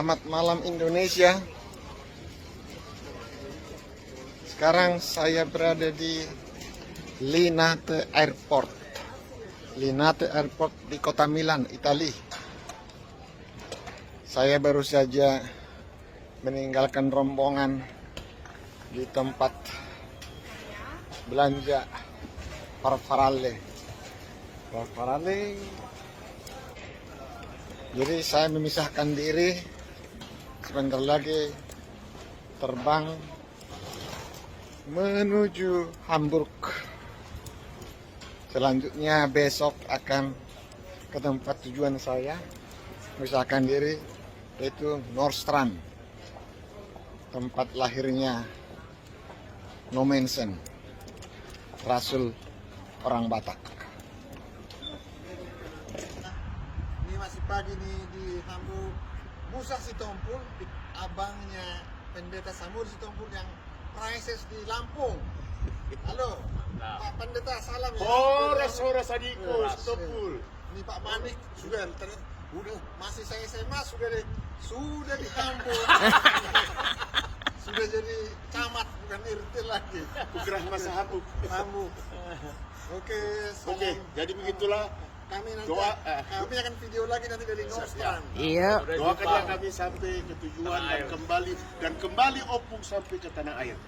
Selamat malam Indonesia. Sekarang saya berada di Linate Airport. Linate Airport di kota Milan, Italia. Saya baru saja meninggalkan rombongan di tempat belanja Parfarale. Jadi saya memisahkan diri, sebentar lagi terbang menuju Hamburg. Selanjutnya besok akan ke tempat tujuan saya, memisahkan diri, yaitu Nordstrand, tempat lahirnya No Mensen, rasul orang Batak. Ini masih pagi nih di Hamburg. Musa Sitompul, abangnya Pendeta Samuel Sitompul yang prices di Lampung. Halo, Pak Pendeta, salam ya. Horas adikku Sitompul. Ini Pak Manik sudah masih saya SMA sudah di Hamburg. Sudah jadi camat, bukan RT lagi. Kugerah masa Hamburg. Oke, Jadi begitulah. kami nanti Kami akan video lagi nanti dari Nordstrand. Iya. Doakan kami sampai ke tujuan dan kembali opung sampai ke tanah air.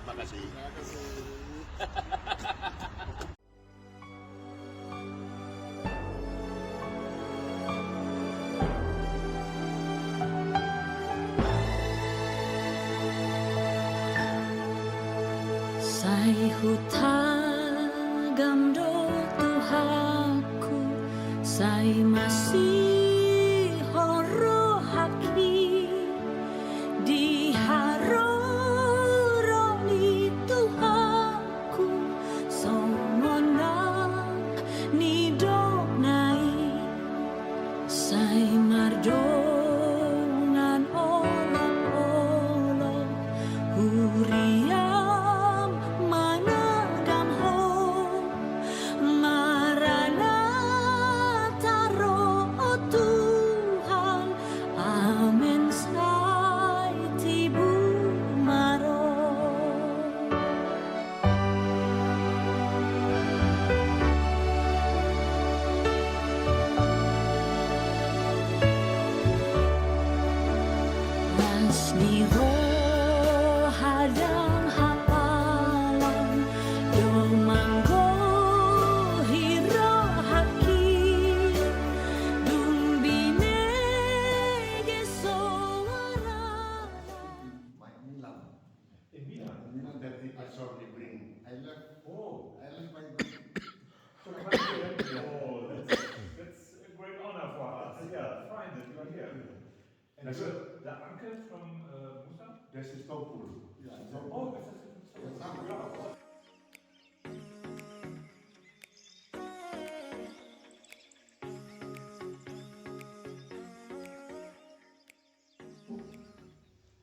Makasih. Terima kasih. Sai hutan gamdo Tuhanku, sai masih horo haki di haroroni Tuhanku, songonang ni donai sai mardongan olok-olok huria di roh hadang hapalan domanggo hiro haki dumbine gesowara. Milan. In Milan that I saw they bring. I left my Oh, that's a great honor for us. Yeah, fine that you are here. And the uncle from Musa? Das ist Sitompul. Oh, das ist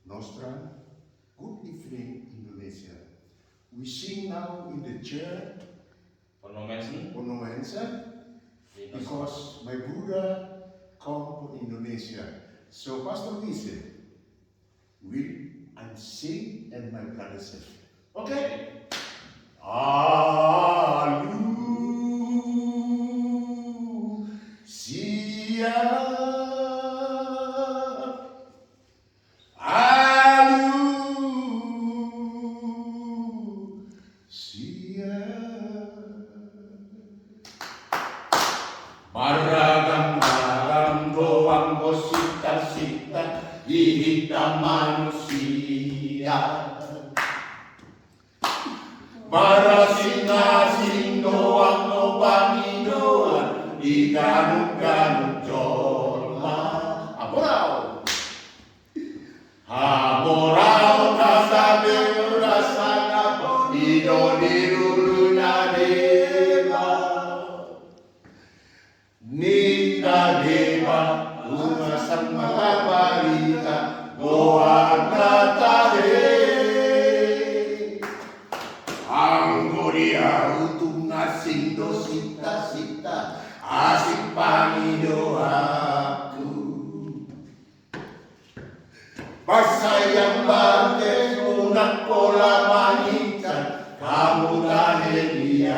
Nordstrand, good evening Indonesia. We sing now in the church No Mensen. because my brother come from Indonesia. So Pastor Wiese will and sing and my brother sing. Okay? Maragam doang sita-sita hitam manusia. Marasing-asing doang no pangidoan iganug-ganug jola. Amorao kasabi rasana ido diruluna deba. Nita deba umasang mga balita goa natahe. Ang Korea utung nasing do sita-sita asik Panginoon. nak pola manikan kamu taheliau.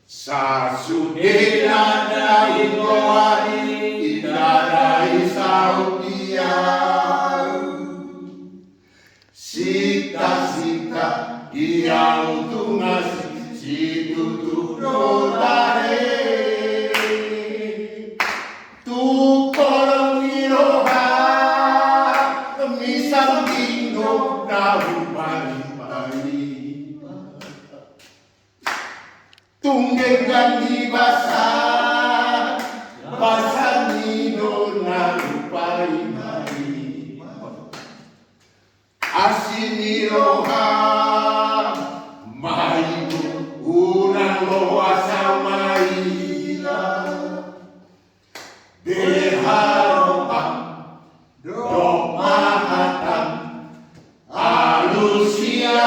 Sasudena dari rohani dari saudiau. Sita-sita yang tungas si tutup dodare. Tu kolong iroha misang dino dahu pari-pari. Tunggekan di basah nino nahu pari-pari. Asiniroha maibu unang loa samaila. Deharoa doa hatam alusia.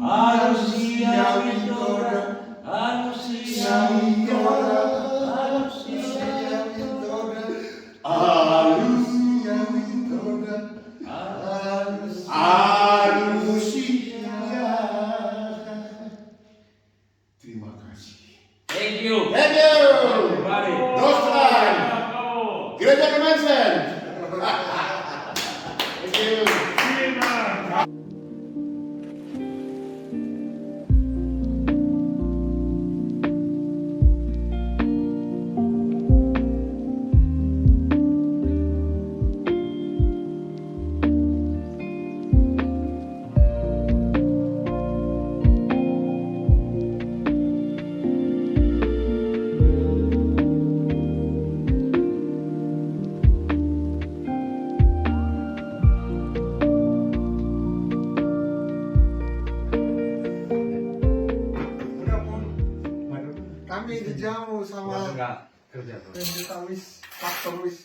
Alusia Windoda, Alusia Windoda, Alusia Windoda, Alusia Windoda, Alusia. Terima kasih. Thank you. Thank you. Everybody. Nostran. Bravo. Gereja Kemensen. Thank you. Vielen Dank. Udah pun kami dijamu sama pendeta wis, pastor wis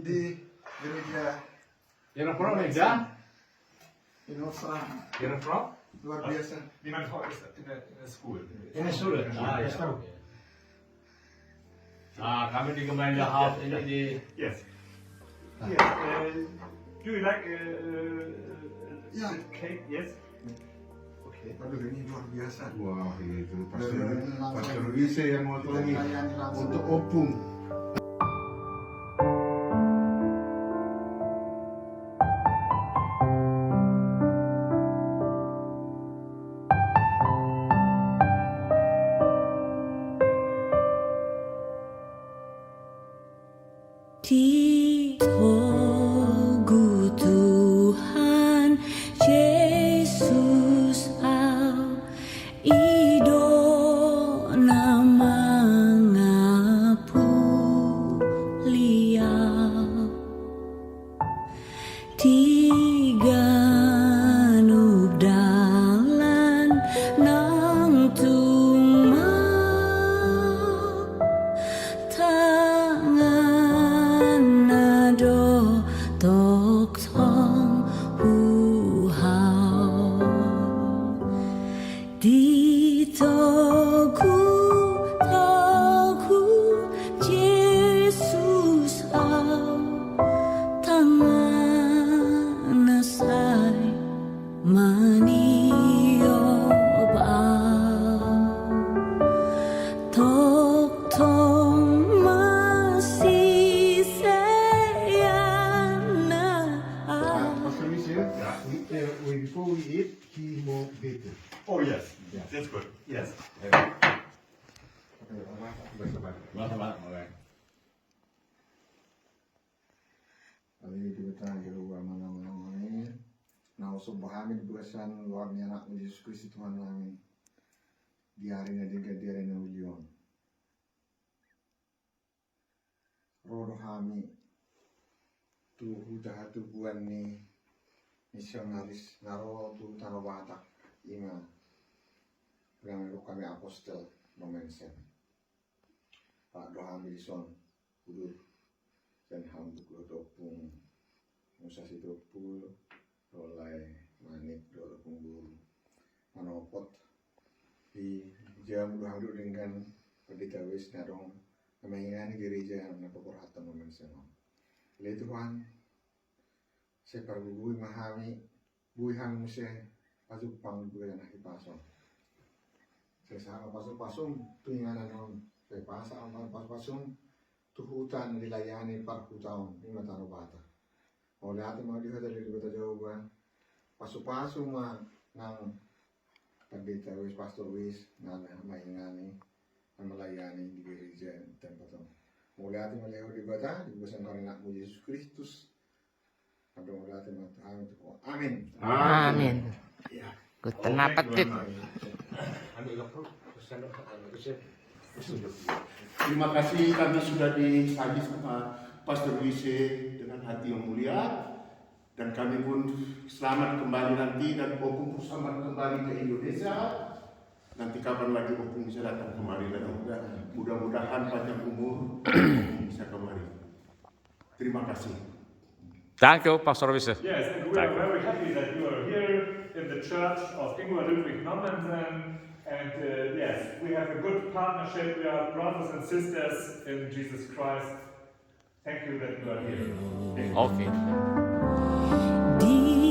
di gereja You're from India? Nostra. You're from? Luar biasa. Wie mein Frau ist in der School. In Surat. Ah, ya. Nah, kami di Gemeinde Haupt ini di Yes. Yes. Do you like Yeah. cake? Yes. Okay. Aduh, ini luar biasa. Wah, itu Pastor Pastor Wise yang mau Ini langsung. untuk opung. Di Togu Tuhan Yesus au ido nama ngapuliau tiga nubdalan nang tumau tangan nado tok thong hu hao di toku Jesus au tangan nasai maniob au tok thong masih sayana Pastor Wise, before we eat, he mau beten. Oh yes. That's good. Yes. Kali kita gerua mana-mana ini. Nah, usung bahamin buasan luar anak Yesus Kristus Tuhan kami. Di hari ini juga di hari ini ujian. Roh kami tuh udah tubuhan nih misionaris naro tuh taro batak ingat yang kami apostel nomensen Pak doa milison kudur dan hambuk lo topung musa si topul rolai manik do topung buru manopot di jam doa dengan pendeta wis narong kami melayani gereja yang napakurhatan mo man siya. Oleh Tuhan, saya perbubuhi mahami, buhihan mo siya, pasok pang buhay na ipasok. Saya sama pasok-pasok, tuwingan nun, saya pasa ang pasok-pasok, tuhutan, nilayani, parhutaon, yung matano bata. O lahat ng mga lihat dari kita jawaban, pasok-pasok ng pagbita wis Pastor Wis, na maingani, ang malayani di gereja tempat itu. Mulai hati melihat di bata, di bersama anak mu Yesus Kristus. Sampai mulai hati melihat itu. Amin. Amin. Ya. Good napat dit. Terima kasih kami sudah disaji sama Pastor Wise dengan hati yang mulia, dan kami pun selamat kembali nanti, dan Opung selamat kembali ke Indonesia. Nanti kapan lagi Opung bisa datang kemari, dan mudah-mudahan panjang umur Opung bisa kembali. Terima kasih. Thank you, Pastor Wisse. Yes, and we are very happy that you are here in the church of Ingvar Ludwig Nommensen. And yes, we have a good partnership. We are brothers and sisters in Jesus Christ. Thank you that you are here. Okay. Di